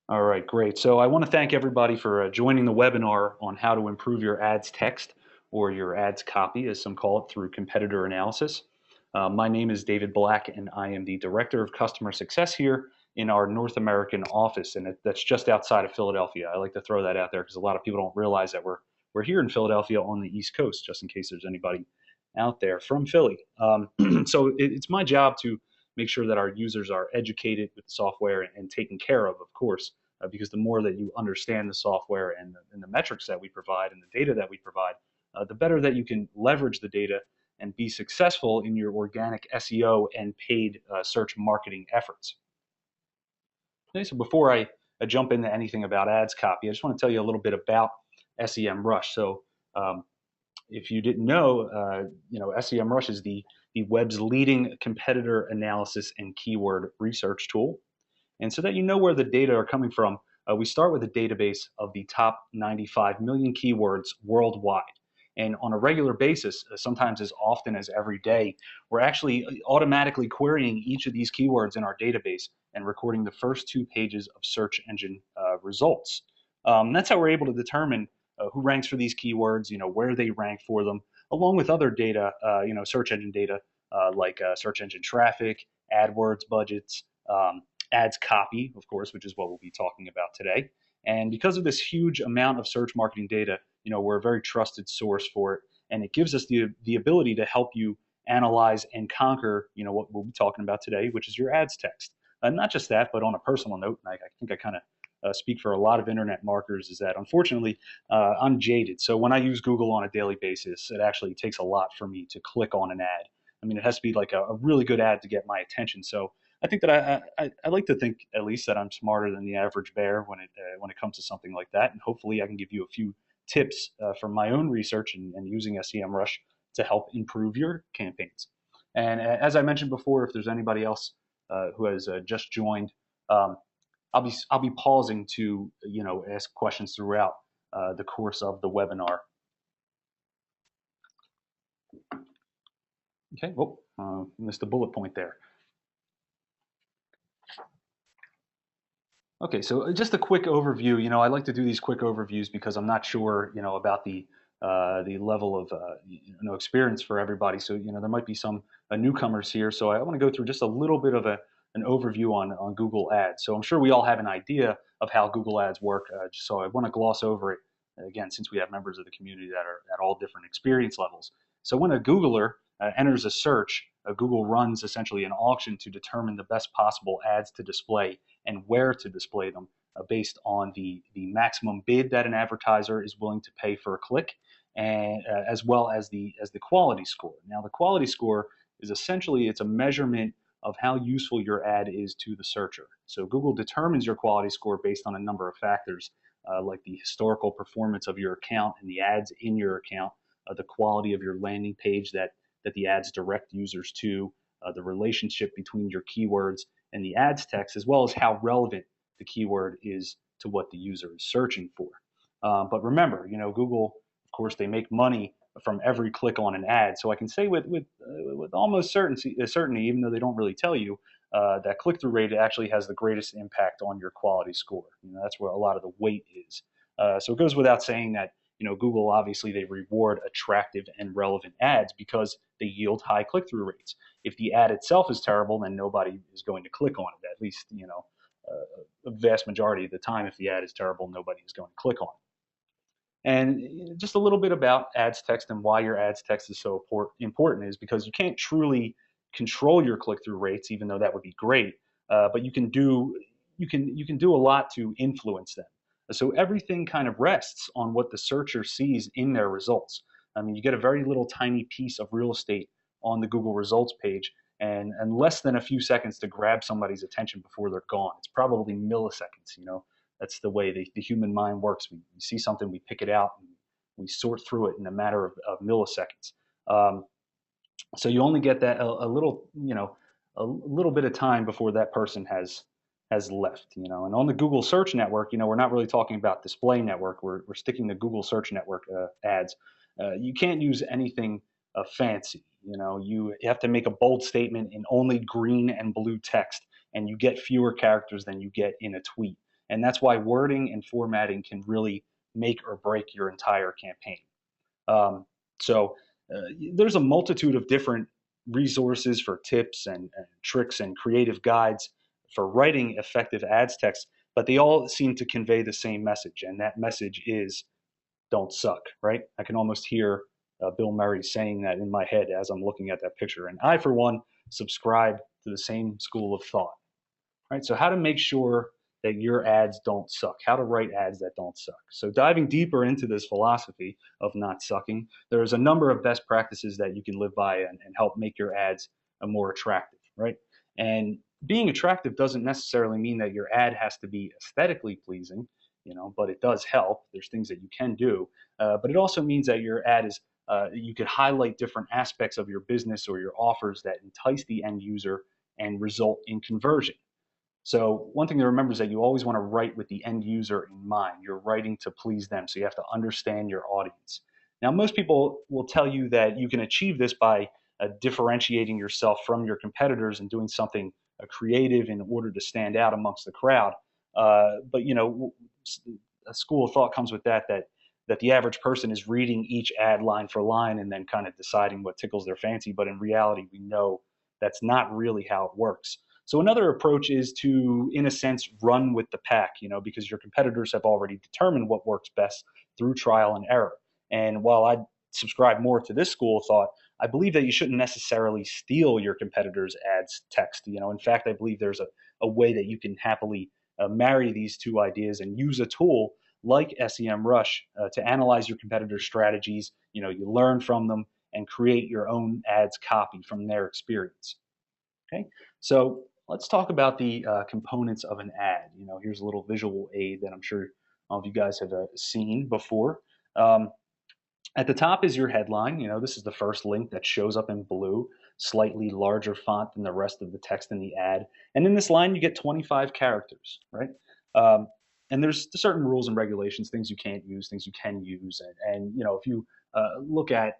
All right, great. So I want to thank everybody for joining the webinar on how to improve your ads text or your ads copy, as some call it, through competitor analysis. My name is David Black, and I am the Director of Customer Success here in our North American office, and that's just outside of Philadelphia. I like to throw that out there because a lot of people don't realize that we're here in Philadelphia on the East Coast, just in case there's anybody out there from Philly. It's my job to make sure that our users are educated with the software and taken care of course, because the more that you understand the software and the metrics that we provide and the data that we provide, the better that you can leverage the data and be successful in your organic SEO and paid search marketing efforts. Okay, so before I jump into anything about ads copy, I just want to tell you a little bit about SEMrush. So if you didn't know, SEMrush is the web's leading competitor analysis and keyword research tool. And so that you know where the data are coming from, we start with a database of the top 95 million keywords worldwide. And on a regular basis, sometimes as often as every day, we're actually automatically querying each of these keywords in our database and recording the first 2 pages of search engine results. That's how we're able to determine who ranks for these keywords, where they rank for them, along with other data, search engine data like search engine traffic, AdWords budgets, ads copy, of course, which is what we'll be talking about today. And because of this huge amount of search marketing data, we're a very trusted source for it, and it gives us the ability to help you analyze and conquer, what we'll be talking about today, which is your ads text. Not just that, but on a personal note, and I think I kind of speak for a lot of internet marketers, is that unfortunately I'm jaded. So when I use Google on a daily basis, it actually takes a lot for me to click on an ad. I mean, it has to be like a really good ad to get my attention. So I think that I like to think at least that I'm smarter than the average bear when it comes to something like that, and hopefully I can give you a few tips from my own research and using SEMrush to help improve your campaigns. And as I mentioned before, if there's anybody else who has just joined, um, I'll be pausing to ask questions throughout the course of the webinar. Okay. Oh, missed a bullet point there. Okay, so just a quick overview. I like to do these quick overviews because I'm not sure, about the level of experience for everybody. So there might be some newcomers here. So I want to go through just a little bit of an overview on Google Ads. So I'm sure we all have an idea of how Google Ads work. So I want to gloss over it again, since we have members of the community that are at all different experience levels. So when a Googler enters a search, Google runs essentially an auction to determine the best possible ads to display and where to display them based on the maximum bid that an advertiser is willing to pay for a click, and as well as the quality score. Now, the quality score is essentially it's a measurement of how useful your ad is to the searcher. So Google determines your quality score based on a number of factors, like the historical performance of your account and the ads in your account, the quality of your landing page that the ads direct users to, the relationship between your keywords and the ads text, as well as how relevant the keyword is to what the user is searching for. But remember, Google, of course, they make money from every click on an ad. So I can say with almost certainty, even though they don't really tell you, that click-through rate actually has the greatest impact on your quality score. That's where a lot of the weight is. So it goes without saying that Google, obviously, they reward attractive and relevant ads because they yield high click-through rates. If the ad itself is terrible, then nobody is going to click on it. At least, a vast majority of the time, if the ad is terrible, nobody is going to click on it. And just a little bit about ads text and why your ads text is so important is because you can't truly control your click-through rates, even though that would be great. But you can do a lot to influence them. So everything kind of rests on what the searcher sees in their results. I mean, you get a very little tiny piece of real estate on the Google results page, and less than a few seconds to grab somebody's attention before they're gone. It's probably milliseconds. That's the way the human mind works. We see something, we pick it out, and we sort through it in a matter of milliseconds. So you only get that a little, a little bit of time before that person has left. And on the Google Search Network, we're not really talking about display network. We're sticking to Google Search Network ads. You can't use anything fancy. You have to make a bold statement in only green and blue text, and you get fewer characters than you get in a tweet. And that's why wording and formatting can really make or break your entire campaign. Um, so there's a multitude of different resources for tips and tricks and creative guides for writing effective ads text, but they all seem to convey the same message, and that message is don't suck, right? I can almost hear Bill Murray saying that in my head as I'm looking at that picture. And I, for one, subscribe to the same school of thought, right? So how to make sure that your ads don't suck, how to write ads that don't suck. So diving deeper into this philosophy of not sucking, there's a number of best practices that you can live by and help make your ads more attractive, right? And being attractive doesn't necessarily mean that your ad has to be aesthetically pleasing, but it does help. There's things that you can do, but it also means that your ad is you could highlight different aspects of your business or your offers that entice the end user and result in conversion. So one thing to remember is that you always want to write with the end user in mind. You're writing to please them, so you have to understand your audience. Now, most people will tell you that you can achieve this by differentiating yourself from your competitors and doing something creative in order to stand out amongst the crowd. But a school of thought comes with that the average person is reading each ad line for line and then kind of deciding what tickles their fancy. But in reality, we know that's not really how it works. So another approach is to, in a sense, run with the pack, because your competitors have already determined what works best through trial and error. And while I subscribe more to this school of thought, I believe that you shouldn't necessarily steal your competitors' ads text. In fact, I believe there's a way that you can happily marry these two ideas and use a tool like SEMrush to analyze your competitors' strategies. You learn from them and create your own ads copy from their experience. Okay, so let's talk about the components of an ad. Here's a little visual aid that I'm sure all of you guys have seen before. At the top is your headline. This is the first link that shows up in blue, slightly larger font than the rest of the text in the ad. And in this line, you get 25 characters, right? And there's certain rules and regulations, things you can't use, things you can use. And if you look at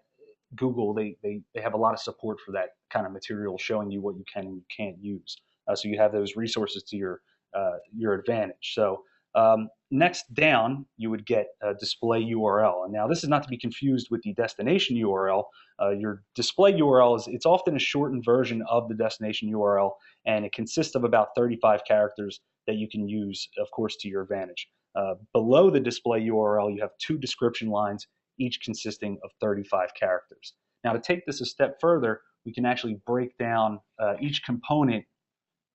Google, they have a lot of support for that kind of material, showing you what you can and you can't use. So you have those resources to your advantage. So next down, you would get a display URL. And now this is not to be confused with the destination URL. Your display URL it's often a shortened version of the destination URL, and it consists of about 35 characters that you can use, of course, to your advantage. Below the display URL, you have two description lines, each consisting of 35 characters. Now, to take this a step further, we can actually break down each component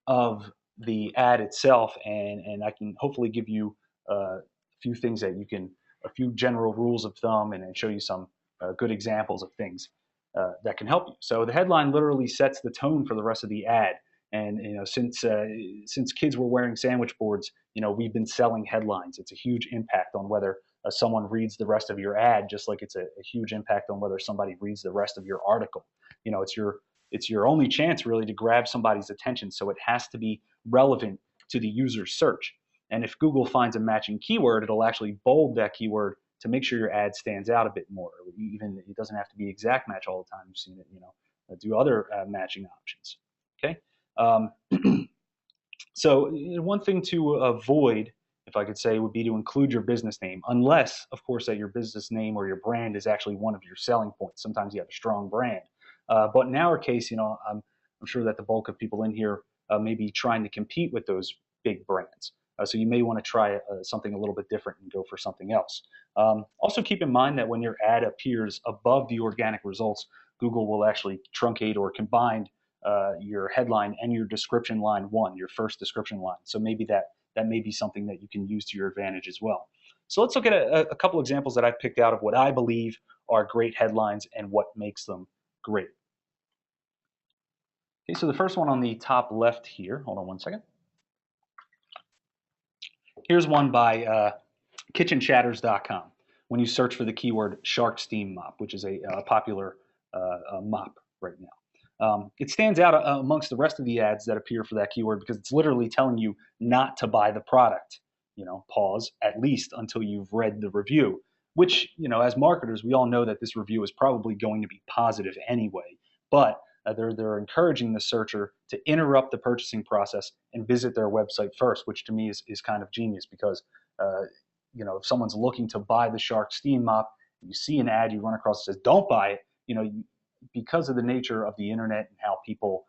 of the ad itself, and I can hopefully give you a few things that a few general rules of thumb, and show you some good examples of things that can help you. So the headline literally sets the tone for the rest of the ad. And since kids were wearing sandwich boards, we've been selling headlines. It's a huge impact on whether someone reads the rest of your ad, just like it's a huge impact on whether somebody reads the rest of your article. It's your only chance really to grab somebody's attention, so it has to be relevant to the user's search. And if Google finds a matching keyword, it'll actually bold that keyword to make sure your ad stands out a bit more. Even it doesn't have to be exact match all the time. You've seen it, do other matching options. Okay. So one thing to avoid, if I could say, would be to include your business name, unless, of course, that your business name or your brand is actually one of your selling points. Sometimes you have a strong brand. But in our case, I'm sure that the bulk of people in here may be trying to compete with those big brands. So you may want to try something a little bit different and go for something else. Also keep in mind that when your ad appears above the organic results, Google will actually truncate or combine your headline and your description line one, your first description line. So maybe that may be something that you can use to your advantage as well. So let's look at a couple examples that I've picked out of what I believe are great headlines and what makes them great. Okay, so the first one on the top left here, hold on one second. Here's one by kitchenchatters.com. When you search for the keyword shark steam mop, which is a popular mop right now. It stands out amongst the rest of the ads that appear for that keyword because it's literally telling you not to buy the product. Pause, at least until you've read the review, which, as marketers, we all know that this review is probably going to be positive anyway. But They're encouraging the searcher to interrupt the purchasing process and visit their website first, which to me is kind of genius because if someone's looking to buy the Shark steam mop, you see an ad you run across that says don't buy it, because of the nature of the internet and how people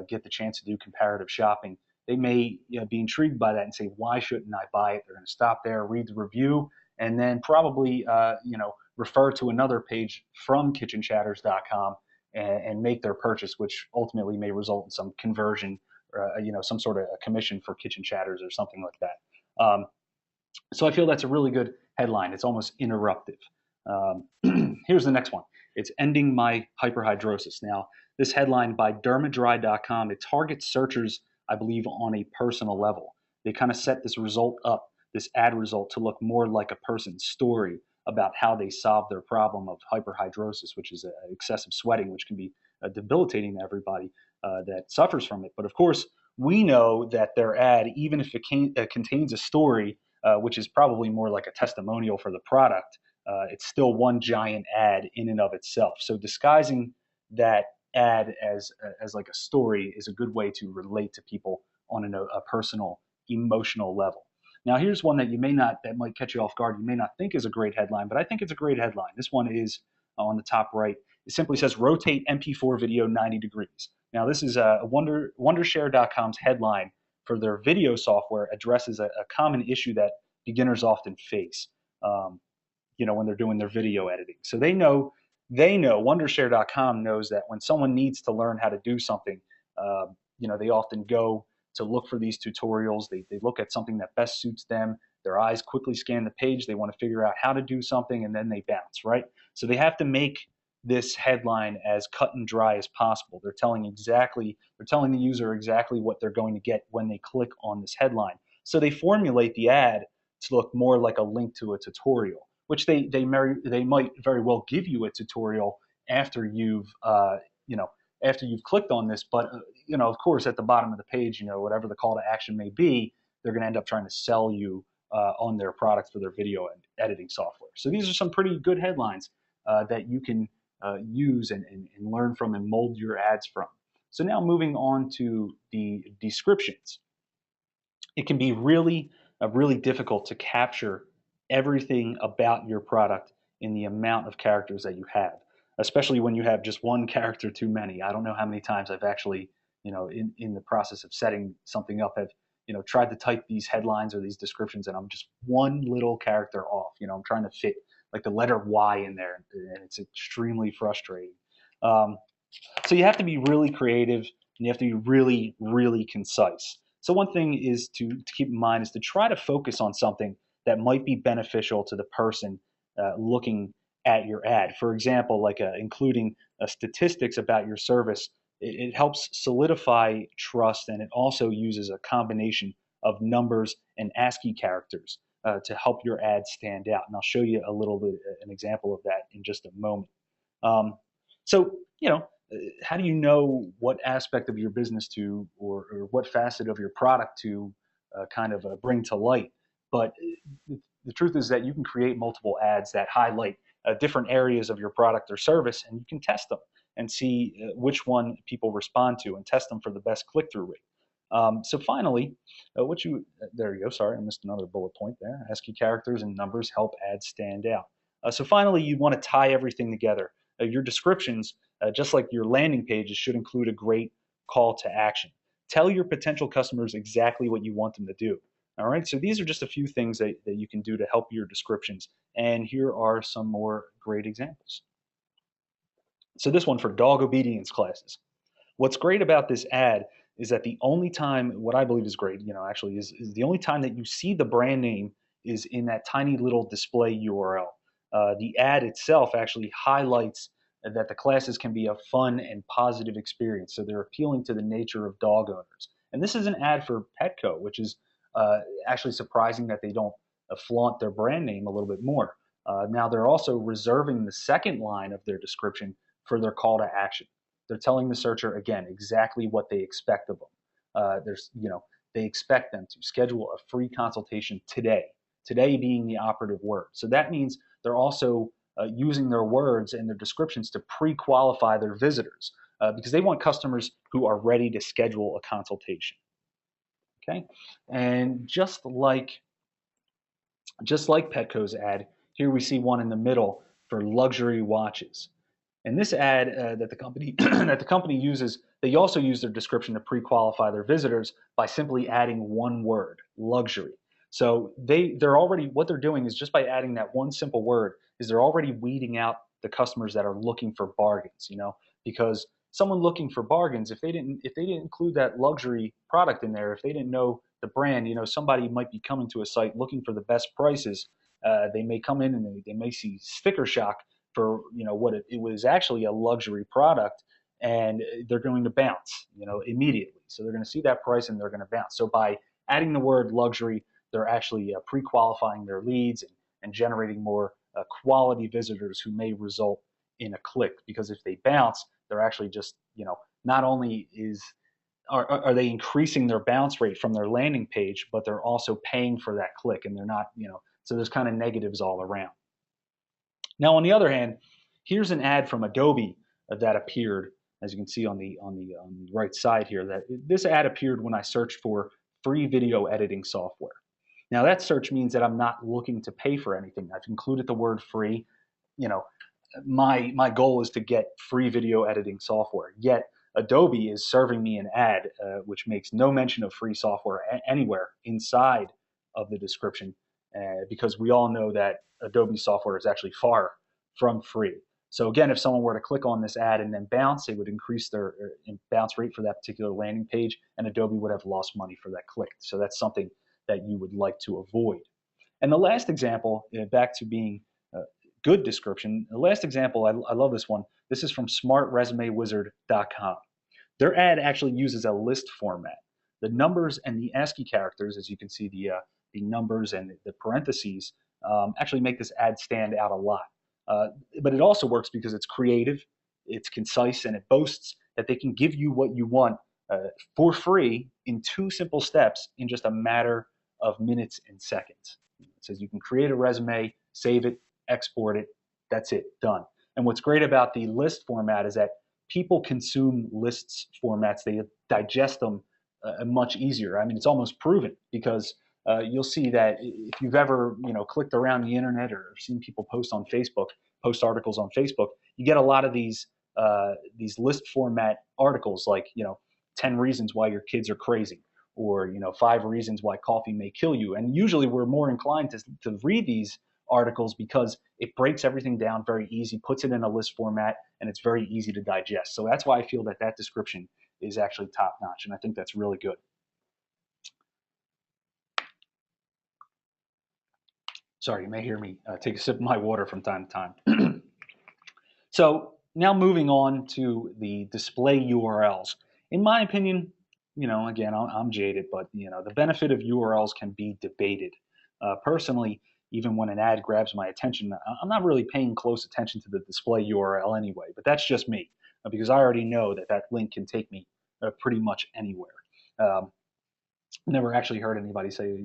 get the chance to do comparative shopping, they may be intrigued by that and say, why shouldn't I buy it? They're going to stop there, read the review, and then probably refer to another page from kitchenchatters.com and make their purchase, which ultimately may result in some conversion, some sort of a commission for Kitchen Chatters or something like that. So I feel that's a really good headline. It's almost interruptive. Here's the next one. It's ending my hyperhidrosis. Now, this headline by dermadry.com, it targets searchers, I believe, on a personal level. They kind of set this result up, this ad result, to look more like a person's story about how they solve their problem of hyperhidrosis, which is excessive sweating, which can be debilitating to everybody that suffers from it. But of course, we know that their ad, even if it contains a story, which is probably more like a testimonial for the product, it's still one giant ad in and of itself. So disguising that ad as like a story is a good way to relate to people on a personal, emotional level. Now, here's one that that might catch you off guard. You may not think is a great headline, but I think it's a great headline. This one is on the top right. It simply says, rotate MP4 video 90 degrees. Now, this is Wondershare.com's headline for their video software addresses a common issue that beginners often face, when they're doing their video editing. So they know, Wondershare.com knows that when someone needs to learn how to do something, they often go to look for these tutorials. They look at something that best suits them. Their eyes quickly scan the page. They want to figure out how to do something, and then they bounce, right? So they have to make this headline as cut and dry as possible. They're telling the user exactly what they're going to get when they click on this headline. So they formulate the ad to look more like a link to a tutorial, which they might very well give you a tutorial after you've clicked on this. But of course, at the bottom of the page, whatever the call to action may be, they're going to end up trying to sell you on their product for their video editing software. So these are some pretty good headlines that you can use and learn from and mold your ads from. So now moving on to the descriptions. It can be really difficult to capture everything about your product in the amount of characters that you have, especially when you have just one character too many. I don't know how many times I've actually, in the process of setting something up, have tried to type these headlines or these descriptions, and I'm just one little character off. I'm trying to fit like the letter Y in there, and it's extremely frustrating. So you have to be really creative, and you have to be really, really concise. So one thing is to keep in mind is to try to focus on something that might be beneficial to the person looking at your ad. For example, like including statistics about your service. It helps solidify trust, and it also uses a combination of numbers and ASCII characters to help your ad stand out. And I'll show you a little bit an example of that in just a moment. So, how do you know what aspect of your business to, or what facet of your product to kind of bring to light? But the truth is that you can create multiple ads that highlight different areas of your product or service, and you can test them and see which one people respond to and test them for the best click-through rate. So finally, there you go, sorry, I missed another bullet point there. ASCII characters and numbers help ads stand out. So finally, you want to tie everything together. Your descriptions, just like your landing pages, should include a great call to action. Tell your potential customers exactly what you want them to do. All right, so these are just a few things that you can do to help your descriptions. And here are some more great examples. So this one for dog obedience classes. What's great about this ad is that the only time, what I believe is great, actually is the only time that you see the brand name is in that tiny little display URL. The ad itself actually highlights that the classes can be a fun and positive experience. So they're appealing to the nature of dog owners. And this is an ad for Petco, which is actually surprising that they don't flaunt their brand name a little bit more. Now they're also reserving the second line of their description for their call to action. They're telling the searcher, again, exactly what they expect of them. They expect them to schedule a free consultation today being the operative word. So that means they're also using their words and their descriptions to pre-qualify their visitors. because they want customers who are ready to schedule a consultation. Okay, and just like Petco's ad, here we see one in the middle for luxury watches. And this ad that the company that the company uses, they also use their description to pre-qualify their visitors by simply adding one word, luxury. So they're already, what they're doing is just by adding that one simple word is they're already weeding out the customers that are looking for bargains, because someone looking for bargains, if they didn't include that luxury product in there, if they didn't know the brand, somebody might be coming to a site looking for the best prices. They may come in and they may see sticker shock for what it was actually a luxury product, and they're going to bounce immediately. So they're going to see that price and they're going to bounce. So by adding the word luxury, they're actually pre-qualifying their leads and generating more quality visitors who may result in a click, because if they bounce, they're actually just not only are they increasing their bounce rate from their landing page, but they're also paying for that click, and they're not so there's kind of negatives all around. Now, on the other hand, here's an ad from Adobe that appeared, as you can see on the right side here. That this ad appeared when I searched for free video editing software. Now, that search means that I'm not looking to pay for anything. I've included the word free. My goal is to get free video editing software. Yet Adobe is serving me an ad which makes no mention of free software anywhere inside of the description, because we all know that Adobe software is actually far from free. So again, if someone were to click on this ad and then bounce, it would increase their bounce rate for that particular landing page, and Adobe would have lost money for that click. So that's something that you would like to avoid. And the last example, back to being good description, the last example, I love this one. This is from smartresumewizard.com. Their ad actually uses a list format. The numbers and the ASCII characters, as you can see, the numbers and the parentheses actually make this ad stand out a lot. But it also works because it's creative, it's concise, and it boasts that they can give you what you want for free in 2 simple steps in just a matter of minutes and seconds. It says you can create a resume, save it, export it, that's it, done. And what's great about the list format is that people consume lists formats, they digest them much easier. I mean, it's almost proven, because you'll see that if you've ever clicked around the internet or seen people post articles on Facebook, you get a lot of these list format articles, like 10 reasons why your kids are crazy, or 5 reasons why coffee may kill you. And usually we're more inclined to read these articles because it breaks everything down very easy, puts it in a list format, and it's very easy to digest. So that's why I feel that description is actually top notch, and I think that's really good. Sorry, you may hear me take a sip of my water from time to time. So now moving on to the display URLs. In my opinion, again, I'm jaded, but the benefit of URLs can be debated. Personally, even when an ad grabs my attention, I'm not really paying close attention to the display URL anyway, but that's just me, because I already know that link can take me pretty much anywhere. Never actually heard anybody say,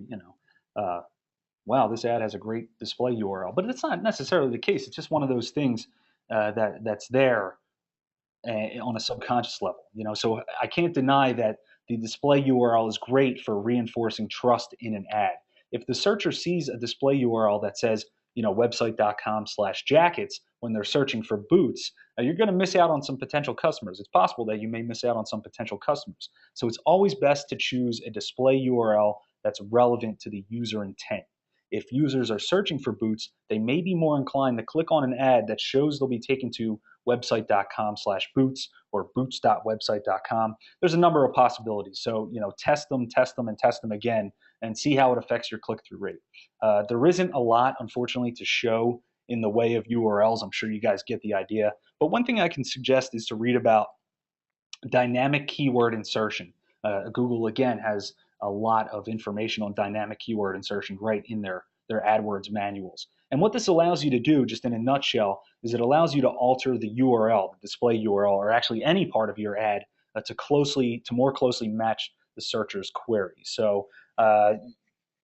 wow, this ad has a great display URL, but it's not necessarily the case. It's just one of those things that's there on a subconscious level. So I can't deny that the display URL is great for reinforcing trust in an ad. If the searcher sees a display URL that says, website.com/jackets when they're searching for boots, you're going to miss out on some potential customers. It's possible that you may miss out on some potential customers. So it's always best to choose a display URL that's relevant to the user intent. If users are searching for boots, they may be more inclined to click on an ad that shows they'll be taken to website.com/boots or boots.website.com. There's a number of possibilities. So, test them, and test them again, and see how it affects your click-through rate. There isn't a lot, unfortunately, to show in the way of URLs. I'm sure you guys get the idea. But one thing I can suggest is to read about dynamic keyword insertion. Google, again, has a lot of information on dynamic keyword insertion right in their AdWords manuals. And what this allows you to do, just in a nutshell, is it allows you to alter the URL, the display URL, or actually any part of your ad to more closely match the searcher's query. So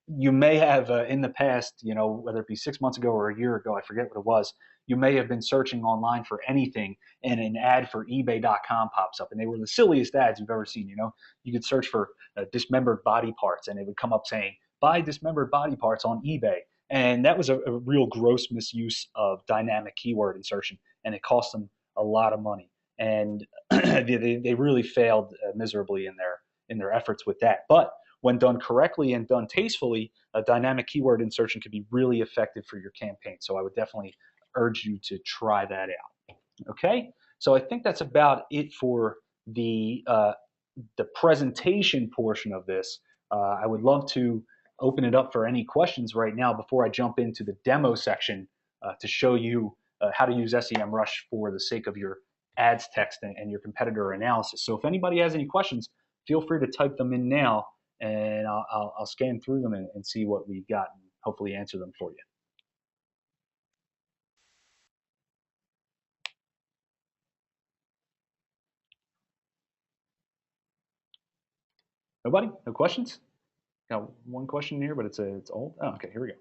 you may have in the past, whether it be 6 months ago or a year ago, I forget what it was, you may have been searching online for anything and an ad for ebay.com pops up, and they were the silliest ads you've ever seen. You could search for dismembered body parts, and it would come up saying, buy dismembered body parts on eBay. And that was a real gross misuse of dynamic keyword insertion, and it cost them a lot of money. And they really failed miserably in their efforts with that. But when done correctly and done tastefully, a dynamic keyword insertion can be really effective for your campaign. So I would definitely urge you to try that out. Okay, so I think that's about it for the presentation portion of this. I would love to open it up for any questions right now before I jump into the demo section to show you how to use SEMrush for the sake of your ads text and your competitor analysis. So if anybody has any questions, feel free to type them in now, and I'll scan through them and see what we got and hopefully answer them for you. Nobody? No questions? Got one question here, but it's old. Oh, okay, here we go.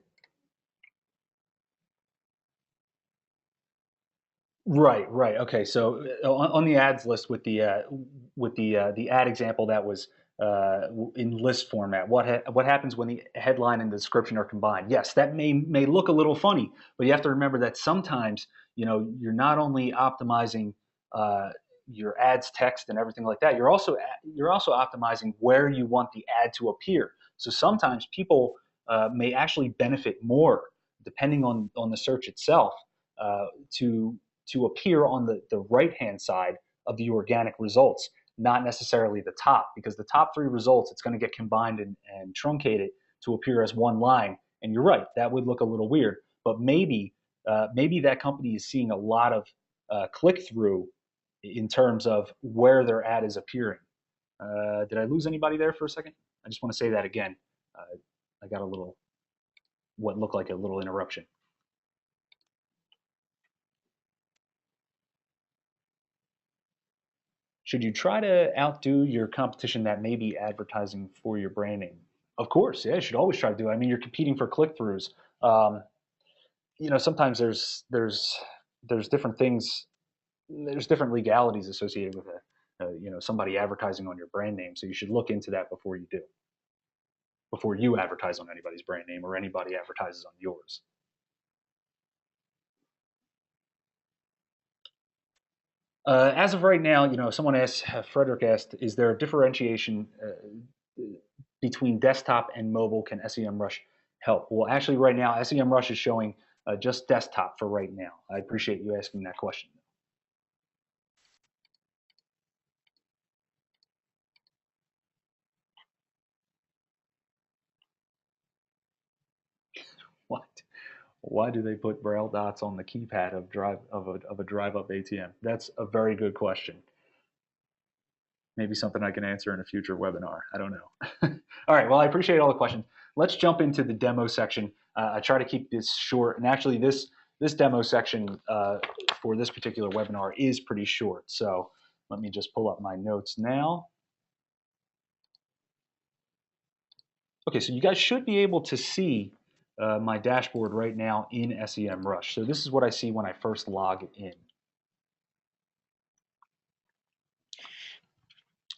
Right. Okay. So on the ads list with the ad example that was in list format, what happens when the headline and the description are combined? Yes, that may look a little funny, but you have to remember that sometimes you're not only optimizing your ads text and everything like that. You're also optimizing where you want the ad to appear. So sometimes people may actually benefit more depending on the search itself to appear on the right-hand side of the organic results, not necessarily the top, because the top three results, it's going to get combined and truncated to appear as one line. And you're right, that would look a little weird, but maybe that company is seeing a lot of click-through in terms of where their ad is appearing. Did I lose anybody there for a second? I just want to say that again. I got what looked like a little interruption. Should you try to outdo your competition that may be advertising for your brand name? Of course, yeah, you should always try to do it. I mean, you're competing for click-throughs. Um, Sometimes there's different things, there's different legalities associated with somebody advertising on your brand name. So you should look into that before you advertise on anybody's brand name or anybody advertises on yours. As of right now, someone asked, Frederick asked, is there a differentiation between desktop and mobile? Can SEMrush help? Well, actually, right now, SEMrush is showing just desktop for right now. I appreciate you asking that question. What? Why do they put braille dots on the keypad of a drive-up ATM? That's a very good question. Maybe something I can answer in a future webinar. I don't know. All right. Well, I appreciate all the questions. Let's jump into the demo section. I try to keep this short, and actually, this demo section for this particular webinar is pretty short. So let me just pull up my notes now. Okay, so you guys should be able to see my dashboard right now in SEMrush. So this is what I see when I first log in.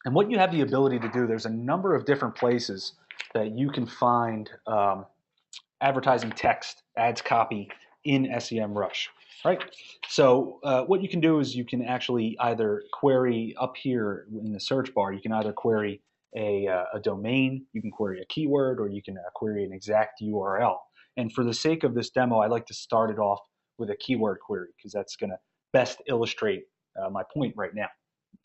And what you have the ability to do, there's a number of different places that you can find advertising text, ads copy in SEMrush, right? So what you can do is you can actually either query up here in the search bar, you can either query a domain, you can query a keyword, or you can query an exact URL. And for the sake of this demo, I like to start it off with a keyword query because that's going to best illustrate my point right now.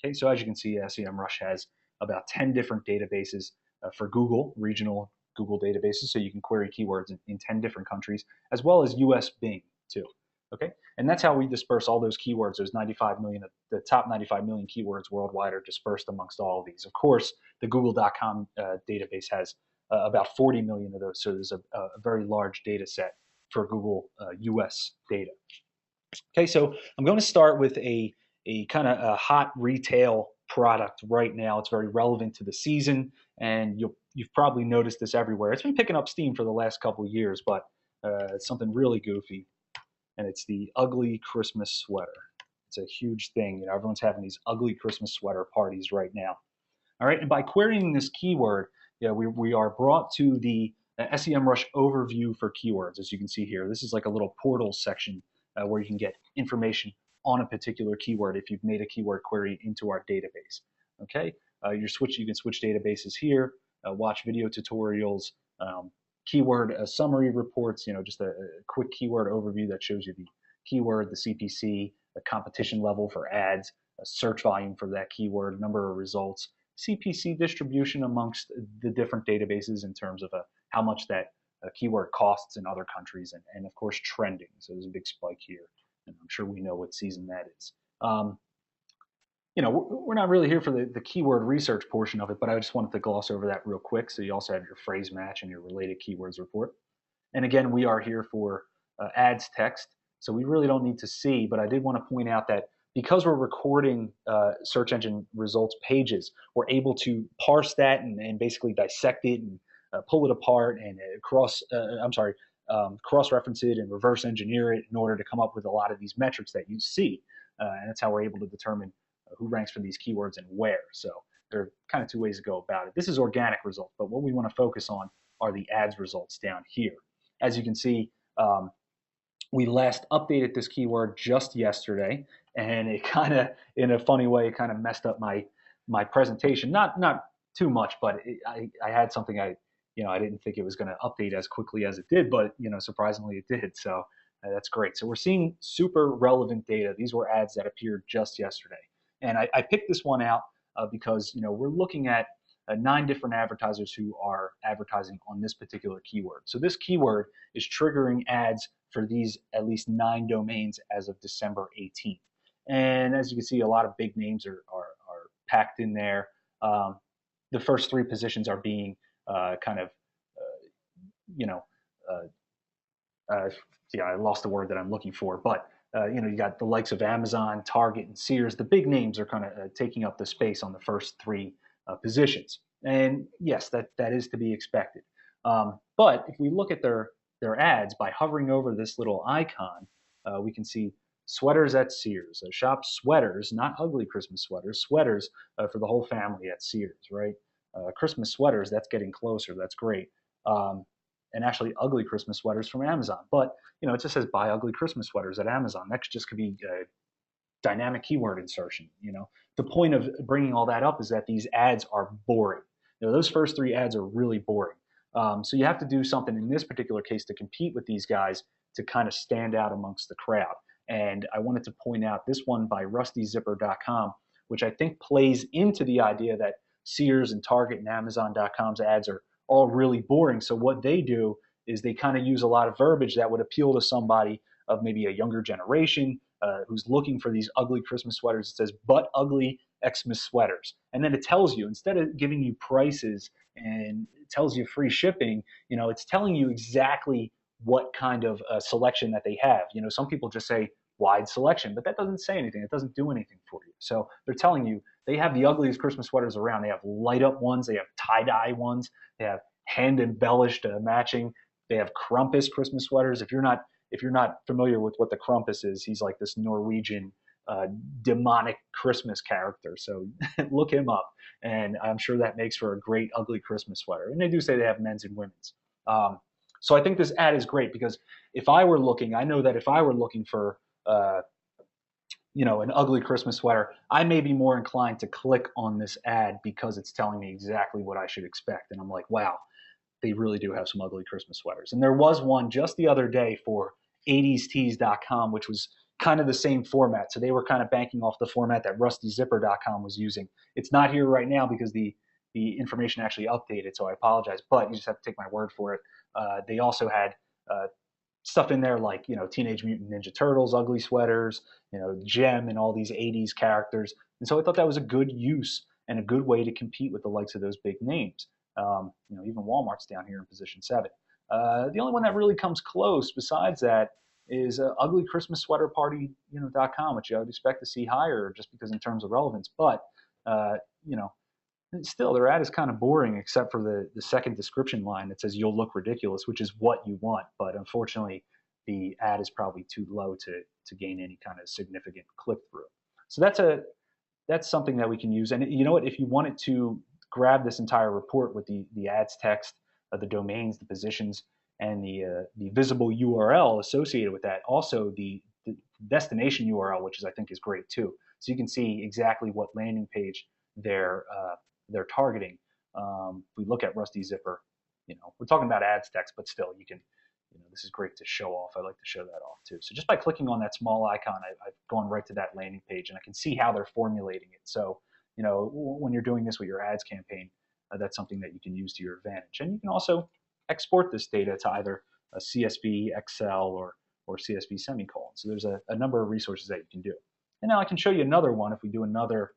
Okay, so as you can see, SEMrush has about 10 different databases for Google, regional Google databases, so you can query keywords in 10 different countries, as well as US Bing too. Okay, and that's how we disperse all those keywords. There's 95 million, the top 95 million keywords worldwide are dispersed amongst all of these. Of course, the Google.com database has about 40 million of those, so there's a very large data set for Google US data. Okay, so I'm going to start with a kind of a hot retail product right now. It's very relevant to the season, and you've probably noticed this everywhere. It's been picking up steam for the last couple of years, but it's something really goofy. and it's the ugly Christmas sweater. It's a huge thing. Everyone's having these ugly Christmas sweater parties right now. All right, and by querying this keyword, we are brought to the SEMrush overview for keywords. As you can see here, this is like a little portal section where you can get information on a particular keyword if you've made a keyword query into our database. Okay, you can switch databases here, watch video tutorials, keyword summary reports. Just a quick keyword overview that shows you the keyword, the CPC, the competition level for ads, a search volume for that keyword, number of results, CPC distribution amongst the different databases in terms of how much that keyword costs in other countries, and of course trending. So there's a big spike here, and I'm sure we know what season that is. We're not really here for the keyword research portion of it, but I just wanted to gloss over that real quick. So you also have your phrase match and your related keywords report. And again, we are here for ads text, so we really don't need to see, but I did want to point out that because we're recording search engine results pages, we're able to parse that and basically dissect it and pull it apart and cross-reference it and reverse engineer it in order to come up with a lot of these metrics that you see. And that's how we're able to determine who ranks for these keywords and where. So there are kind of two ways to go about it. This is organic results, but what we want to focus on are the ads results down here. As you can see, we last updated this keyword just yesterday, and it kind of, in a funny way, kind of messed up my presentation. Not too much, but I had something I didn't think it was going to update as quickly as it did, but surprisingly it did. So that's great. So we're seeing super relevant data. These were ads that appeared just yesterday, and I picked this one out because we're looking at 9 different advertisers who are advertising on this particular keyword. So this keyword is triggering ads for these at least 9 domains as of December 18th. And as you can see, a lot of big names are packed in there. The first 3 positions are being I lost the word that I'm looking for, but you got the likes of Amazon, Target, and Sears. The big names are kind of taking up the space on the first 3 positions. And yes, that is to be expected. But if we look at their ads by hovering over this little icon, we can see sweaters at Sears. Shop sweaters, not ugly Christmas sweaters, sweaters for the whole family at Sears, right? Christmas sweaters, that's getting closer. That's great. And actually ugly Christmas sweaters from Amazon. But it just says buy ugly Christmas sweaters at Amazon. That just could be dynamic keyword insertion. The point of bringing all that up is that these ads are boring. Those first 3 ads are really boring. So you have to do something in this particular case to compete with these guys to kind of stand out amongst the crowd. And I wanted to point out this one by rustyzipper.com, which I think plays into the idea that Sears and Target and Amazon.com's ads are all really boring. So what they do is they kind of use a lot of verbiage that would appeal to somebody of maybe a younger generation who's looking for these ugly Christmas sweaters. It says, but ugly Xmas sweaters. And then it tells you, instead of giving you prices and it tells you free shipping, it's telling you exactly what kind of selection that they have. Some people just say wide selection, but that doesn't say anything. It doesn't do anything for you. So they're telling you they have the ugliest Christmas sweaters around. They have light up ones. They have tie-dye ones. They have hand embellished matching. They have Krampus Christmas sweaters. If you're not familiar with what the Krampus is, he's like this Norwegian demonic Christmas character. So look him up, and I'm sure that makes for a great ugly Christmas sweater. And they do say they have men's and women's. So I think this ad is great because I know that if I were looking for an ugly Christmas sweater, I may be more inclined to click on this ad because it's telling me exactly what I should expect. And I'm like, wow, they really do have some ugly Christmas sweaters. And there was one just the other day for 80stees.com, which was kind of the same format. So they were kind of banking off the format that rustyzipper.com was using. It's not here right now because the information actually updated, so I apologize, but you just have to take my word for it. They also had stuff in there like, Teenage Mutant Ninja Turtles, ugly sweaters, Gem and all these 80s characters. And so I thought that was a good use and a good way to compete with the likes of those big names. Even Walmart's down here in position 7. The only one that really comes close besides that is ugly Christmas sweater party.com, which I would expect to see higher just because in terms of relevance. But, still, their ad is kind of boring except for the second description line that says you'll look ridiculous, which is what you want. But unfortunately, the ad is probably too low to gain any kind of significant click through. So that's something that we can use. And you know what? If you wanted to grab this entire report with the ads text, the domains, the positions, and the visible URL associated with that, also the destination URL, which I think is great too. So you can see exactly what landing page they're targeting. If we look at Rusty Zipper, we're talking about ads text, but still, you can, this is great to show off. I like to show that off too. So just by clicking on that small icon, I've gone right to that landing page, and I can see how they're formulating it. So, when you're doing this with your ads campaign, that's something that you can use to your advantage. And you can also export this data to either a CSV, Excel, or CSV semicolon. So there's a number of resources that you can do. And now I can show you another one if we do another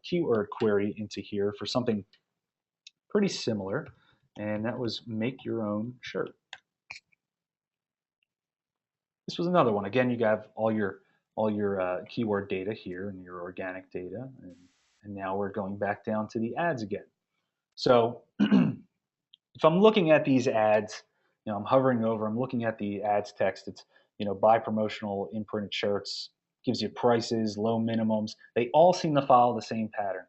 keyword query into here for something pretty similar, and that was make your own shirt. This was another one. Again, you have all your keyword data here and your organic data, and now we're going back down to the ads again. So if I'm looking at these ads, I'm hovering over, I'm looking at the ads text. It's, buy promotional imprinted shirts, gives you prices, low minimums. They all seem to follow the same pattern.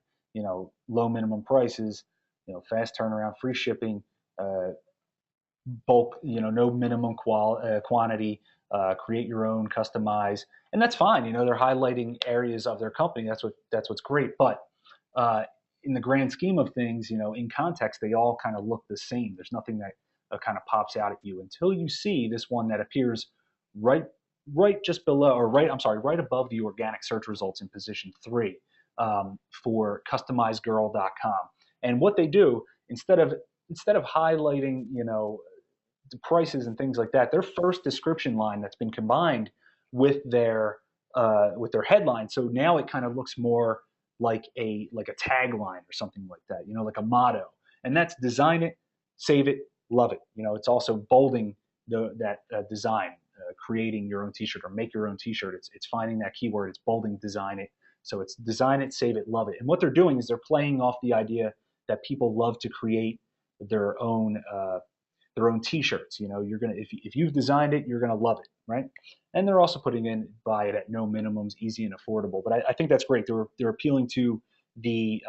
Low minimum prices, fast turnaround, free shipping, bulk, no minimum quantity, create your own, customize, and that's fine. They're highlighting areas of their company. That's what's great. But in the grand scheme of things, in context, they all kind of look the same. There's nothing that kind of pops out at you until you see this one that appears right just below, or right above the organic search results in position 3 for customizedgirl.com. And what they do, instead of highlighting, the prices and things like that, their first description line that's been combined with their headline. So now it kind of looks more like a tagline or something like that, like a motto. And that's design it, save it, love it. It's also bolding that design, creating your own t-shirt or make your own t-shirt. It's finding that keyword, it's bolding design it. So it's design it, save it, love it. And what they're doing is they're playing off the idea that people love to create their own t-shirts. You're gonna, if you've designed it, you're gonna love it, right? And they're also putting in buy it at no minimums, easy and affordable. But I think that's great. They're appealing to the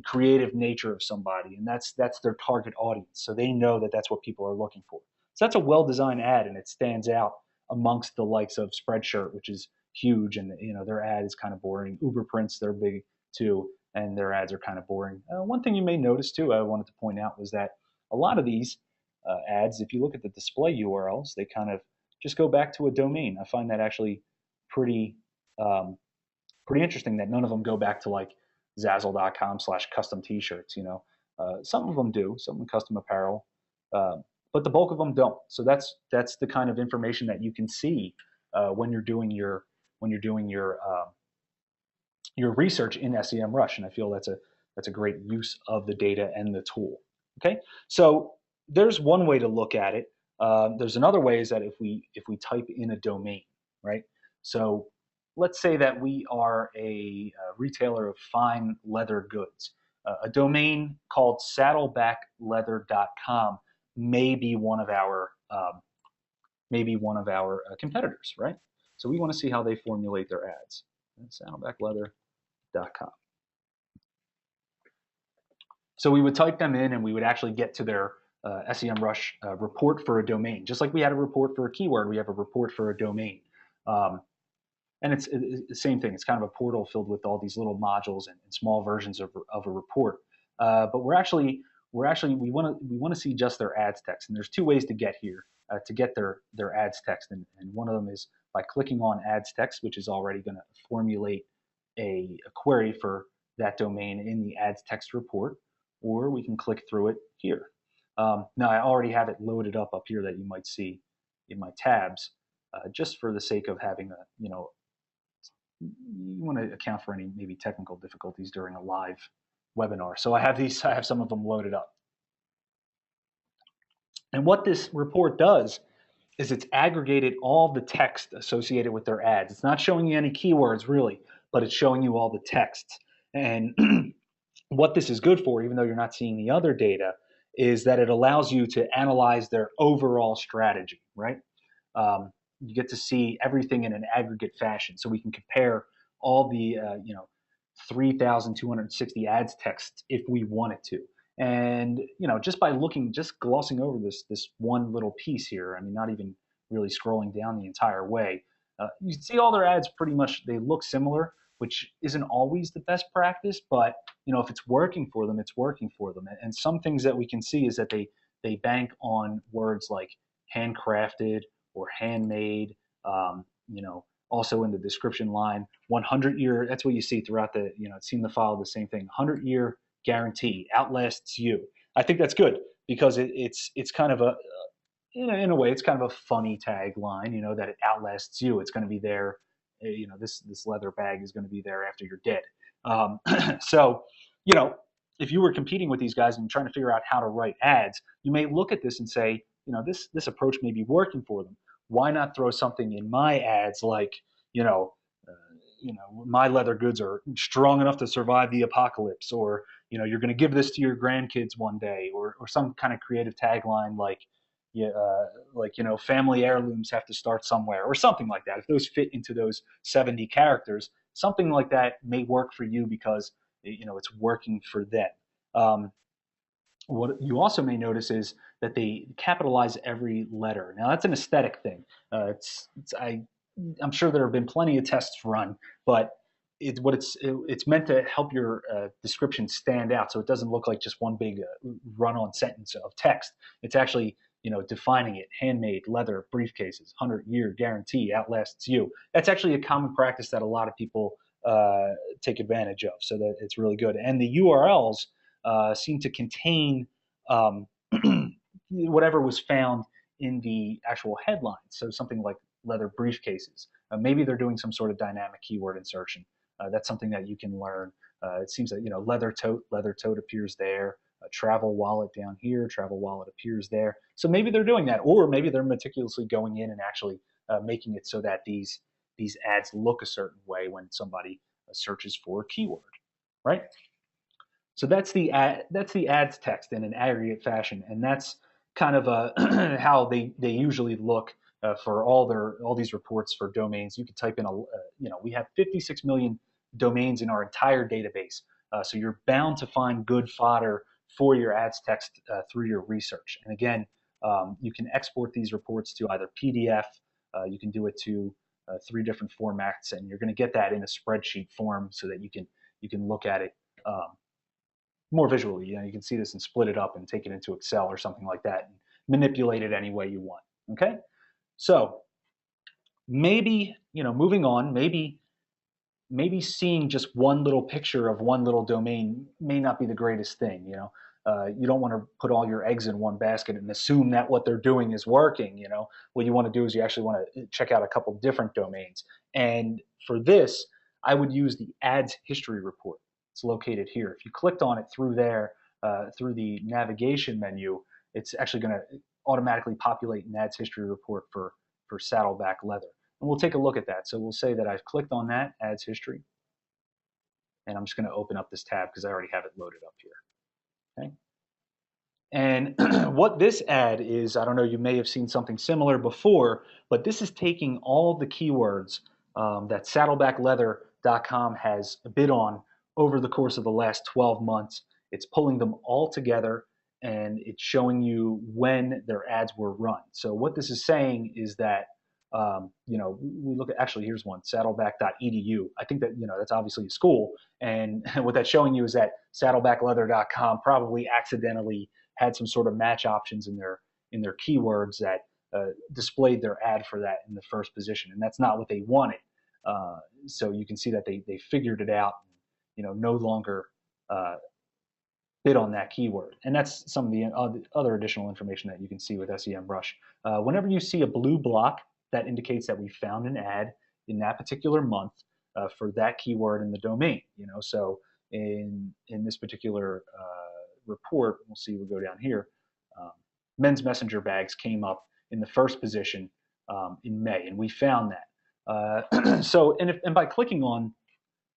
creative nature of somebody, and that's their target audience. So they know that that's what people are looking for. So that's a well-designed ad, and it stands out amongst the likes of Spreadshirt, which is huge, and their ad is kind of boring. Uber Prints, they're big too, and their ads are kind of boring. One thing you may notice too, I wanted to point out, was that a lot of these ads, if you look at the display URLs, they kind of just go back to a domain. I find that actually pretty interesting that none of them go back to like Zazzle.com/custom t-shirts. Some of them do, some custom apparel, but the bulk of them don't. So that's the kind of information that you can see when you're doing your research in SEMrush, and I feel that's a great use of the data and the tool. Okay, so there's one way to look at it. There's another way, is that if we type in a domain, right? So let's say that we are a retailer of fine leather goods. A domain called saddlebackleather.com may be one of our competitors, right? So we want to see how they formulate their ads. Saddlebackleather.com. So we would type them in, and we would actually get to their SEMrush report for a domain. Just like we had a report for a keyword, we have a report for a domain. And it's the same thing. It's kind of a portal filled with all these little modules and small versions of a report. But we want to see just their ads text. And there's two ways to get here, to get their ads text. And one of them is by clicking on ads text, which is already going to formulate a query for that domain in the ads text report, or we can click through it here. Now I already have it loaded up here that you might see in my tabs, just for the sake of having you want to account for any maybe technical difficulties during a live webinar. So I have some of them loaded up. And what this report does is it's aggregated all the text associated with their ads. It's not showing you any keywords really, but it's showing you all the text. And what this is good for, even though you're not seeing the other data, is that it allows you to analyze their overall strategy, right? you get to see everything in an aggregate fashion, so we can compare all the 3,260 ads text if we wanted to. And just by just glossing over this one little piece here, I mean, not even really scrolling down the entire way, you see all their ads pretty much, they look similar, which isn't always the best practice, but if it's working for them, it's working for them. And some things that we can see is that they bank on words like handcrafted or handmade. Um, you know, Also in the description line, 100-year. That's what you see throughout the. It seemed to follow the same thing. 100-year guarantee outlasts you. I think that's good because it's kind of a in a way, it's kind of a funny tagline, that it outlasts you. It's going to be there. This leather bag is going to be there after you're dead. Um, so, you know, if you were competing with these guys and trying to figure out how to write ads, you may look at this and say, this approach may be working for them. Why not throw something in my ads like, you know, my leather goods are strong enough to survive the apocalypse, or you're going to give this to your grandkids one day, or some kind of creative tagline like, yeah, family heirlooms have to start somewhere, or something like that. If those fit into those 70 characters, something like that may work for you because it's working for them. Um, what you also may notice is that they capitalize every letter. Now that's an aesthetic thing. I'm sure there have been plenty of tests run, but it's meant to help your description stand out, so it doesn't look like just one big run-on sentence of text. It's actually defining it: handmade, leather, briefcases, 100-year guarantee, outlasts you. That's actually a common practice that a lot of people take advantage of, so that it's really good. And the URLs seem to contain um, whatever was found in the actual headlines. So something like leather briefcases. Maybe they're doing some sort of dynamic keyword insertion. That's something that you can learn. It seems that leather tote appears there. A travel wallet down here, travel wallet appears there. So maybe they're doing that, or maybe they're meticulously going in and actually making it so that these ads look a certain way when somebody searches for a keyword, right? So that's the ads text in an aggregate fashion, and that's kind of how they usually look for all these reports for domains. You could type in we have 56 million domains in our entire database, so you're bound to find good fodder for your ads text through your research. And again, you can export these reports to either PDF, you can do it to 3 different formats, and you're going to get that in a spreadsheet form so that you can look at it more visually. You can see this and split it up and take it into Excel or something like that and manipulate it any way you want. Okay, so maybe moving on, maybe seeing just one little picture of one little domain may not be the greatest thing. You don't want to put all your eggs in one basket and assume that what they're doing is working. What you want to do is you actually want to check out a couple different domains. And for this, I would use the ads history report. It's located here. If you clicked on it through there, through the navigation menu, it's actually going to automatically populate an ads history report for Saddleback leather. And we'll take a look at that. So we'll say that I've clicked on that, ads history, and I'm just going to open up this tab because I already have it loaded up here. Okay. And what this ad is, I don't know, you may have seen something similar before, but this is taking all the keywords that saddlebackleather.com has bid on over the course of the last 12 months. It's pulling them all together, and it's showing you when their ads were run. So what this is saying is that, we look at, actually, here's one, saddleback.edu. I think that, that's obviously a school. And what that's showing you is that saddlebackleather.com probably accidentally had some sort of match options in their keywords that displayed their ad for that in the first position. And that's not what they wanted. So you can see that they figured it out, no longer bid on that keyword. And that's some of the other additional information that you can see with SEMrush. Whenever you see a blue block, that indicates that we found an ad in that particular month for that keyword in the domain. So in this particular report, we'll see, we'll go down here, men's messenger bags came up in the first position in May, and we found that. So, and by clicking on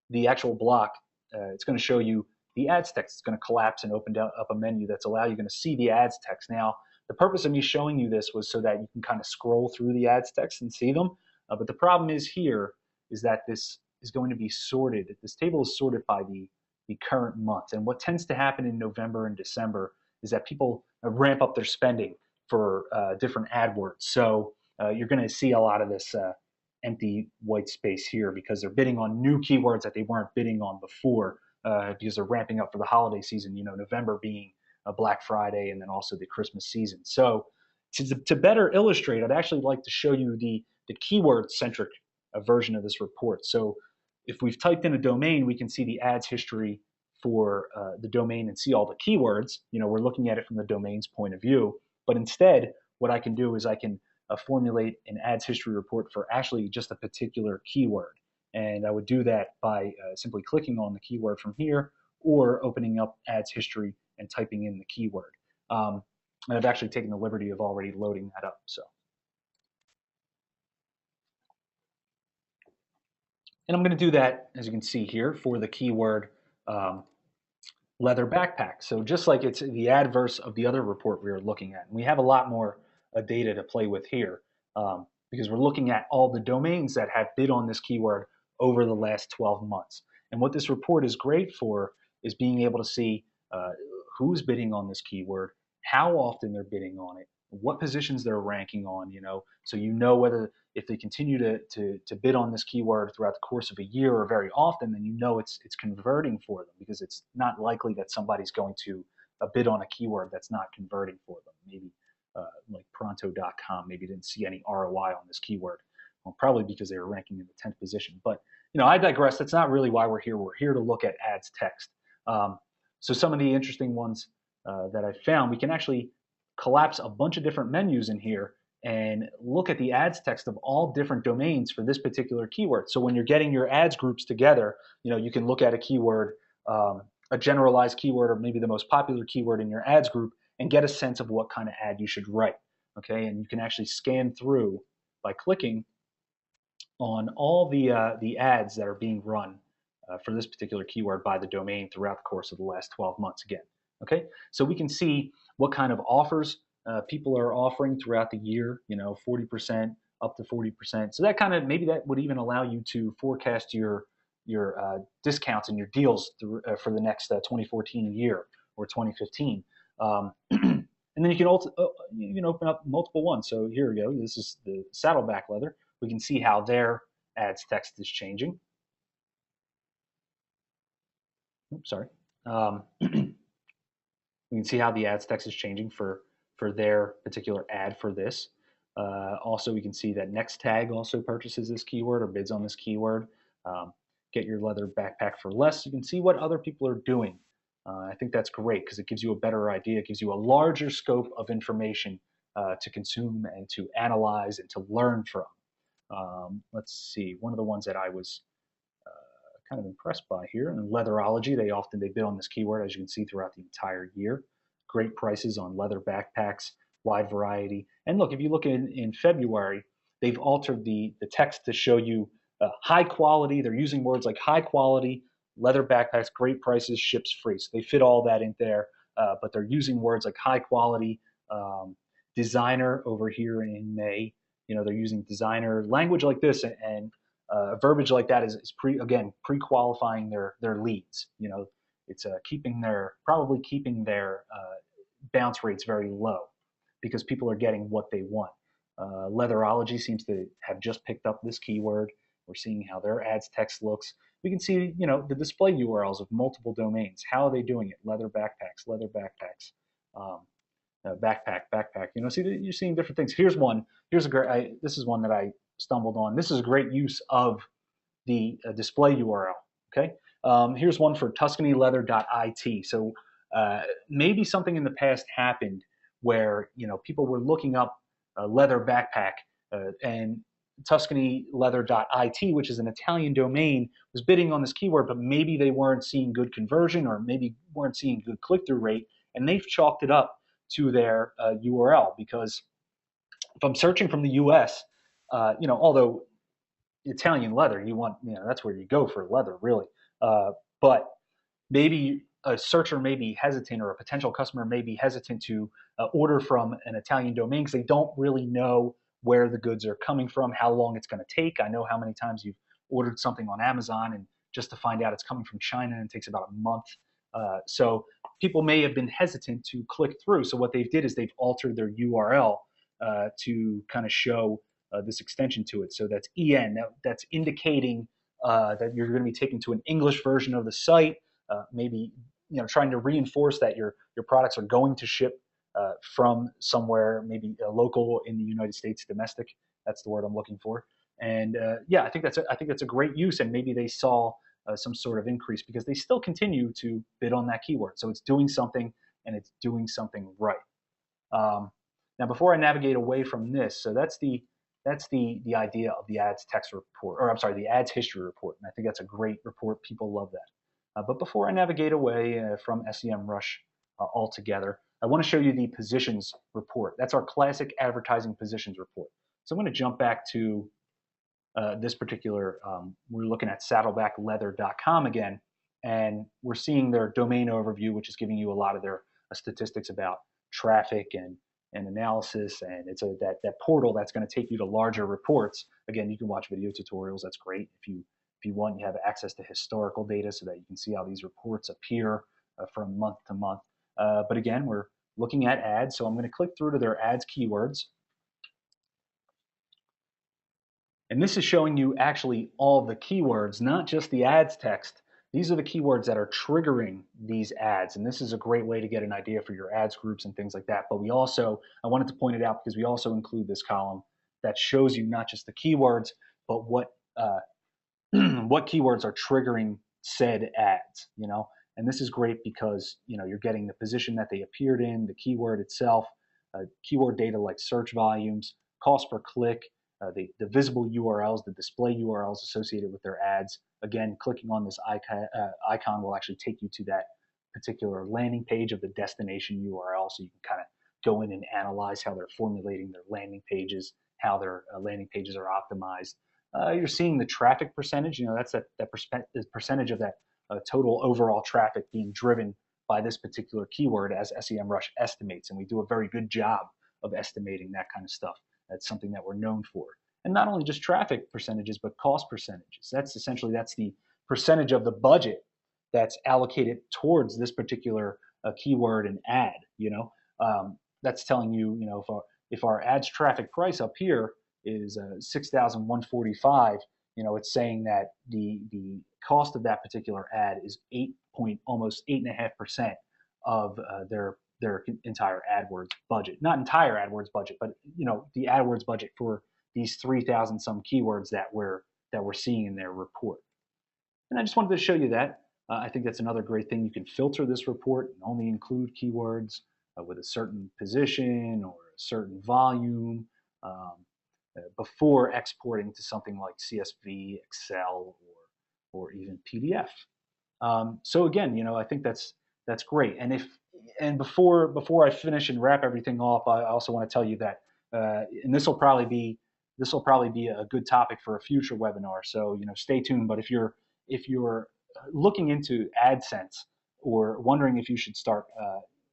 the actual block, it's going to show you the ads text. It's going to collapse and open up a menu that's you're going to see the ads text. Now, The purpose of me showing you this was so that you can kind of scroll through the ads text and see them. But the problem is here is that this is going to be sorted. This table is sorted by the current month. And what tends to happen in November and December is that people ramp up their spending for different AdWords. So you're going to see a lot of this empty white space here because they're bidding on new keywords that they weren't bidding on before because they're ramping up for the holiday season, November being a Black Friday and then also the Christmas season. So to better illustrate, I'd actually like to show you the keyword-centric version of this report. So if we've typed in a domain, we can see the ads history for the domain and see all the keywords. We're looking at it from the domain's point of view. But instead, what I can do is I can formulate an ads history report for actually just a particular keyword. And I would do that by simply clicking on the keyword from here or opening up ads history and typing in the keyword. And I've actually taken the liberty of already loading that up. And I'm going to do that, as you can see here, for the keyword leather backpack. So just like it's the adverse of the other report we were looking at, and we have a lot more data to play with here because we're looking at all the domains that have bid on this keyword over the last 12 months. And what this report is great for is being able to see who's bidding on this keyword, how often they're bidding on it, what positions they're ranking on, so whether if they continue to bid on this keyword throughout the course of a year or very often, then it's converting for them, because it's not likely that somebody's going to bid on a keyword that's not converting for them. Maybe like pronto.com maybe didn't see any ROI on this keyword. Well, probably because they were ranking in the 10th position. But I digress. That's not really why we're here. We're here to look at ads text. So some of the interesting ones that I found, we can actually collapse a bunch of different menus in here and look at the ads text of all different domains for this particular keyword. So when you're getting your ads groups together, you can look at a keyword, a generalized keyword, or maybe the most popular keyword in your ads group, and get a sense of what kind of ad you should write. Okay, and you can actually scan through by clicking on all the ads that are being run for this particular keyword by the domain throughout the course of the last 12 months again. Okay, so we can see what kind of offers people are offering throughout the year, 40% up to 40%. So that maybe that would even allow you to forecast your discounts and your deals for the next 2014 year or 2015. And then you can open up multiple ones. So here we go. This is the Saddleback leather. We can see how their ads text is changing. Oops, sorry. We can see how the ads text is changing for their particular ad for this. Also, we can see that Next Tag also purchases this keyword or bids on this keyword. Get your leather backpack for less. You can see what other people are doing. I think that's great because it gives you a better idea. It gives you a larger scope of information to consume and to analyze and to learn from. Let's see. One of the ones that I was kind of impressed by here, in leatherology, they bid on this keyword, as you can see, throughout the entire year. Great prices on leather backpacks, wide variety. And look, if you look in February, they've altered the text to show you high quality. They're using words like high quality, leather backpacks, great prices, ships free. So they fit all that in there, but they're using words like high quality, designer over here in May. They're using designer language like this, and verbiage like that is pre-qualifying their leads. It's probably keeping their bounce rates very low because people are getting what they want. Leatherology seems to have just picked up this keyword. We're seeing how their ads text looks. We can see, the display URLs of multiple domains. How are they doing it? Leather backpacks, backpack. So you're seeing different things. Here's one. This is one that I stumbled on. This is a great use of the display URL. Okay. Here's one for TuscanyLeather.it. So maybe something in the past happened where people were looking up leather backpack and TuscanyLeather.it, which is an Italian domain, was bidding on this keyword, but maybe they weren't seeing good conversion or maybe weren't seeing good click-through rate, and they've chalked it up to their URL. Because if I'm searching from the U.S., although Italian leather, that's where you go for leather, really. But maybe a searcher may be hesitant, or a potential customer may be hesitant to order from an Italian domain because they don't really know where the goods are coming from, how long it's going to take. I know how many times you've ordered something on Amazon and just to find out it's coming from China and it takes about a month. So people may have been hesitant to click through. So what they did is they've altered their URL to kind of show this extension to it. So that's EN. That's indicating that you're going to be taken to an English version of the site. Maybe trying to reinforce that your products are going to ship from somewhere, maybe local in the United States, domestic. That's the word I'm looking for. And yeah, I think that's a great use. And maybe they saw some sort of increase because they still continue to bid on that keyword. So it's doing something, and it's doing something right. Now, before I navigate away from this, so that's the idea of the ads text report, or I'm sorry, the ads history report. And I think that's a great report. People love that. But before I navigate away from SEMrush altogether, I want to show you the positions report. That's our classic advertising positions report. So I'm going to jump back to this particular, we're looking at saddlebackleather.com again, and we're seeing their domain overview, which is giving you a lot of their statistics about traffic and analysis, and it's that portal that's going to take you to larger reports. Again, you can watch video tutorials. That's great. If you want, you have access to historical data so that you can see how these reports appear from month to month. But again, we're looking at ads, so I'm going to click through to their ads keywords. And this is showing you actually all the keywords, not just the ads text. These are the keywords that are triggering these ads. And this is a great way to get an idea for your ads groups and things like that. But I wanted to point it out because we also include this column that shows you not just the keywords, but what keywords are triggering said ads, And this is great because, you're getting the position that they appeared in, the keyword itself, keyword data like search volumes, cost per click, the visible URLs, the display URLs associated with their ads. Again, clicking on this icon will actually take you to that particular landing page of the destination URL, so you can kind of go in and analyze how they're formulating their landing pages, how their landing pages are optimized. You're seeing the traffic percentage. That's that percentage of that total overall traffic being driven by this particular keyword as SEMrush estimates, and we do a very good job of estimating that kind of stuff. That's something that we're known for. And not only just traffic percentages, but cost percentages. That's the percentage of the budget that's allocated towards this particular keyword and ad. That's telling you, if our ads traffic price up here is 6,145, it's saying that the cost of that particular ad is almost 8.5% of their entire AdWords budget. Not entire AdWords budget, but the AdWords budget for these 3,000 some keywords that we're seeing in their report. And I just wanted to show you that. I think that's another great thing. You can filter this report and only include keywords with a certain position or a certain volume before exporting to something like CSV, Excel, or even PDF. So again, I think that's great. And before I finish and wrap everything off, I also want to tell you that, and this will probably be a good topic for a future webinar. So stay tuned. But if you're looking into AdSense or wondering if you should start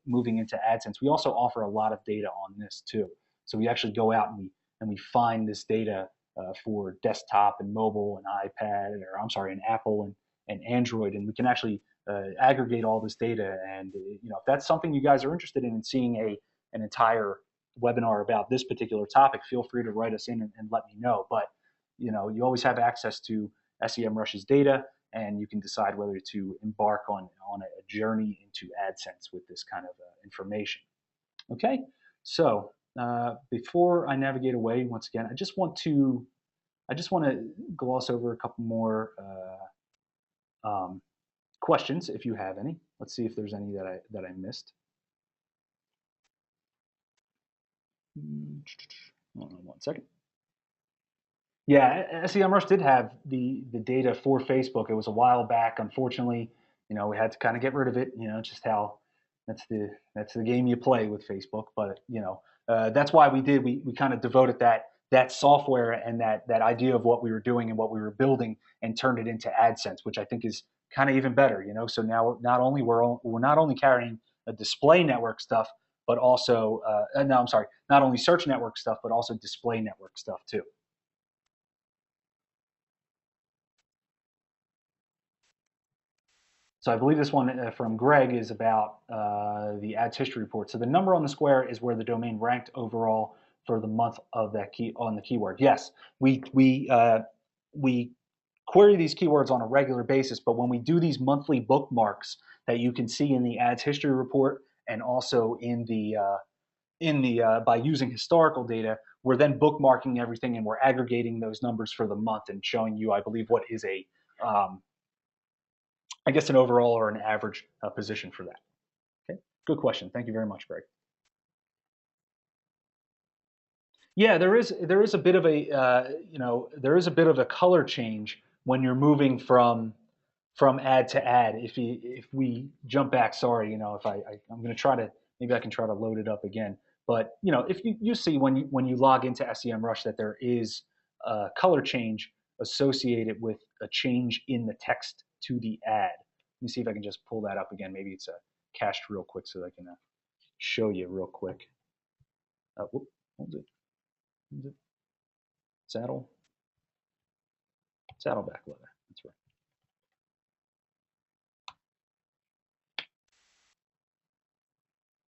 moving into AdSense, we also offer a lot of data on this too. So we actually go out and we find this data for desktop and mobile and iPad, and Apple and Android, and we can actually aggregate all this data. And if that's something you guys are interested in seeing an entire webinar about this particular topic, feel free to write us in and let me know. But you always have access to SEMrush's data, and you can decide whether to embark on a journey into AdSense with this kind of information. Okay, so before I navigate away, once again, I just want to gloss over a couple more questions, if you have any. Let's see if there's any that I missed. Hold on one second. Yeah, SEMrush did have the data for Facebook. It was a while back. Unfortunately, we had to kind of get rid of it. Just how that's the game you play with Facebook. But that's why we kind of devoted that software and that idea of what we were doing and what we were building and turned it into AdSense, which I think is kind of even better, So now not only we're not only carrying a display network stuff, but also no, I'm sorry, not only search network stuff, but also display network stuff too. So I believe this one from Greg is about the ads history report. So the number on the square is where the domain ranked overall for the month of that key on the keyword. Yes, we query these keywords on a regular basis, but when we do these monthly bookmarks that you can see in the ads history report and also in the by using historical data, we're then bookmarking everything and we're aggregating those numbers for the month and showing you, I believe, what is a I guess an overall or an average position for that. Okay, good question. Thank you very much, Greg. Yeah, there is a bit of a there is a bit of a color change when you're moving from ad to ad. If we jump back, sorry, if I'm going to try to maybe I can try to load it up again. But if you see when you log into SEMrush that there is a color change associated with a change in the text to the ad. Let me see if I can just pull that up again. Maybe it's cached real quick so that I can show you real quick. Whoop, hold it. Saddle, saddleback leather. That's right.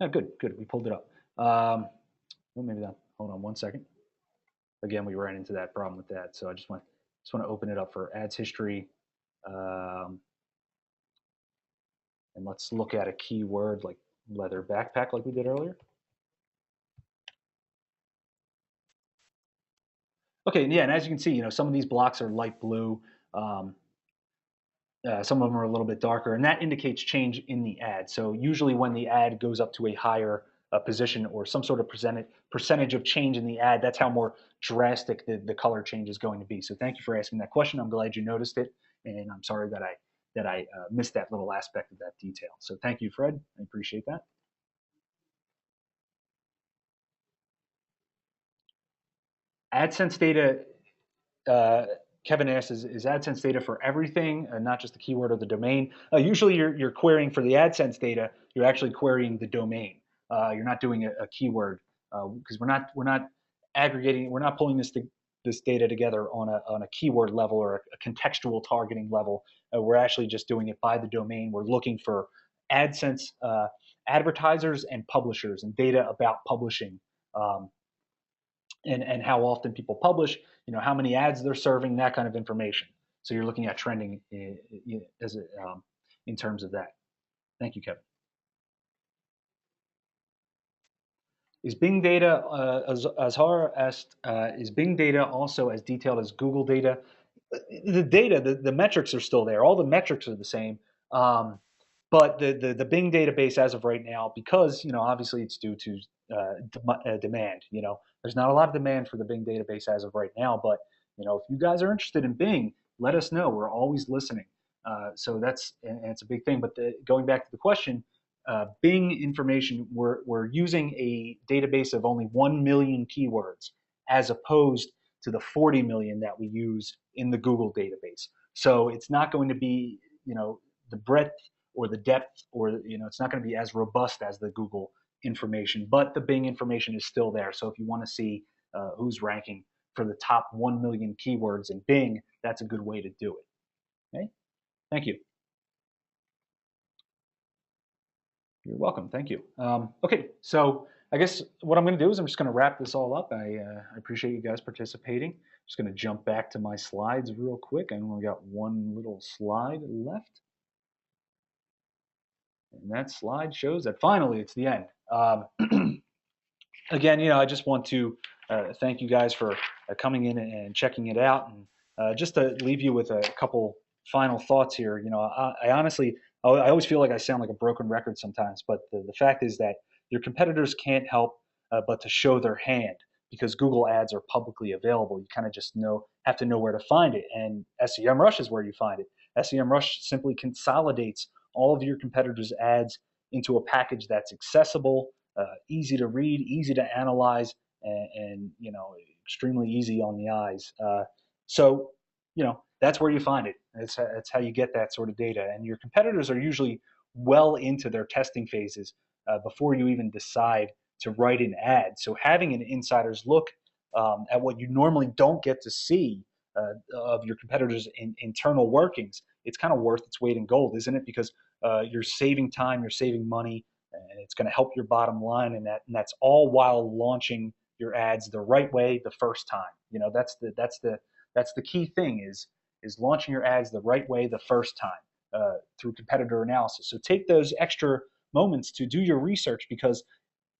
Oh, good, good. We pulled it up. Well, maybe that. Hold on one second. Again, we ran into that problem with that, so I just want to open it up for ads history, and let's look at a keyword like leather backpack, like we did earlier. Okay, yeah, and as you can see, some of these blocks are light blue. Um, some of them are a little bit darker, and that indicates change in the ad. So usually when the ad goes up to a higher position or some sort of percentage of change in the ad, that's how more drastic the color change is going to be. So thank you for asking that question. I'm glad you noticed it, and I'm sorry that I missed that little aspect of that detail. So thank you, Fred. I appreciate that. AdSense data, uh, Kevin asks, is AdSense data for everything, not just the keyword or the domain? Usually you're querying for the AdSense data, you're actually querying the domain. You're not doing a keyword because we're not aggregating, we're not pulling this data together on a keyword level or a contextual targeting level. We're actually just doing it by the domain. We're looking for AdSense advertisers and publishers and data about publishing. And how often people publish, how many ads they're serving, that kind of information. So you're looking at trending in terms of that. Thank you, Kevin. Is Bing data is Bing data also as detailed as Google data? The data, the metrics are still there. All the metrics are the same. Um, but the Bing database as of right now, because obviously it's due to demand. There's not a lot of demand for the Bing database as of right now. But if you guys are interested in Bing, let us know. We're always listening. So and it's a big thing. But going back to the question, Bing information, we're using a database of only 1 million keywords as opposed to the 40 million that we use in the Google database. So it's not going to be, the breadth or the depth or, it's not going to be as robust as the Google information, but the Bing information is still there. So if you want to see who's ranking for the top 1 million keywords in Bing, that's a good way to do it. Okay, thank you. You're welcome. Thank you. Okay, so I guess what I'm going to do is I'm just going to wrap this all up. I appreciate you guys participating. Just going to jump back to my slides real quick. I only got one little slide left. And that slide shows that finally it's the end. Again, I just want to thank you guys for coming in and checking it out. And just to leave you with a couple final thoughts here, I honestly, I always feel like I sound like a broken record sometimes, but the fact is that your competitors can't help but to show their hand because Google ads are publicly available. You kind of just have to know where to find it. And SEMrush is where you find it. SEMrush simply consolidates all of your competitors' ads into a package that's accessible, easy to read, easy to analyze, and extremely easy on the eyes. So That's where you find it. It's how you get that sort of data. And your competitors are usually well into their testing phases before you even decide to write an ad. So having an insider's look at what you normally don't get to see of your competitors' internal workings, it's kind of worth its weight in gold, isn't it? Because you're saving time, you're saving money, and it's going to help your bottom line, and that's all while launching your ads the right way the first time. You know, that's the key thing is launching your ads the right way the first time through competitor analysis. So take those extra moments to do your research because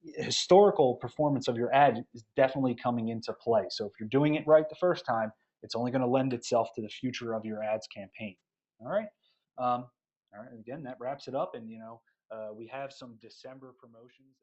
historical performance of your ad is definitely coming into play. So if you're doing it right the first time, it's only going to lend itself to the future of your ads campaign. All right. All right. Again, that wraps it up. And we have some December promotions.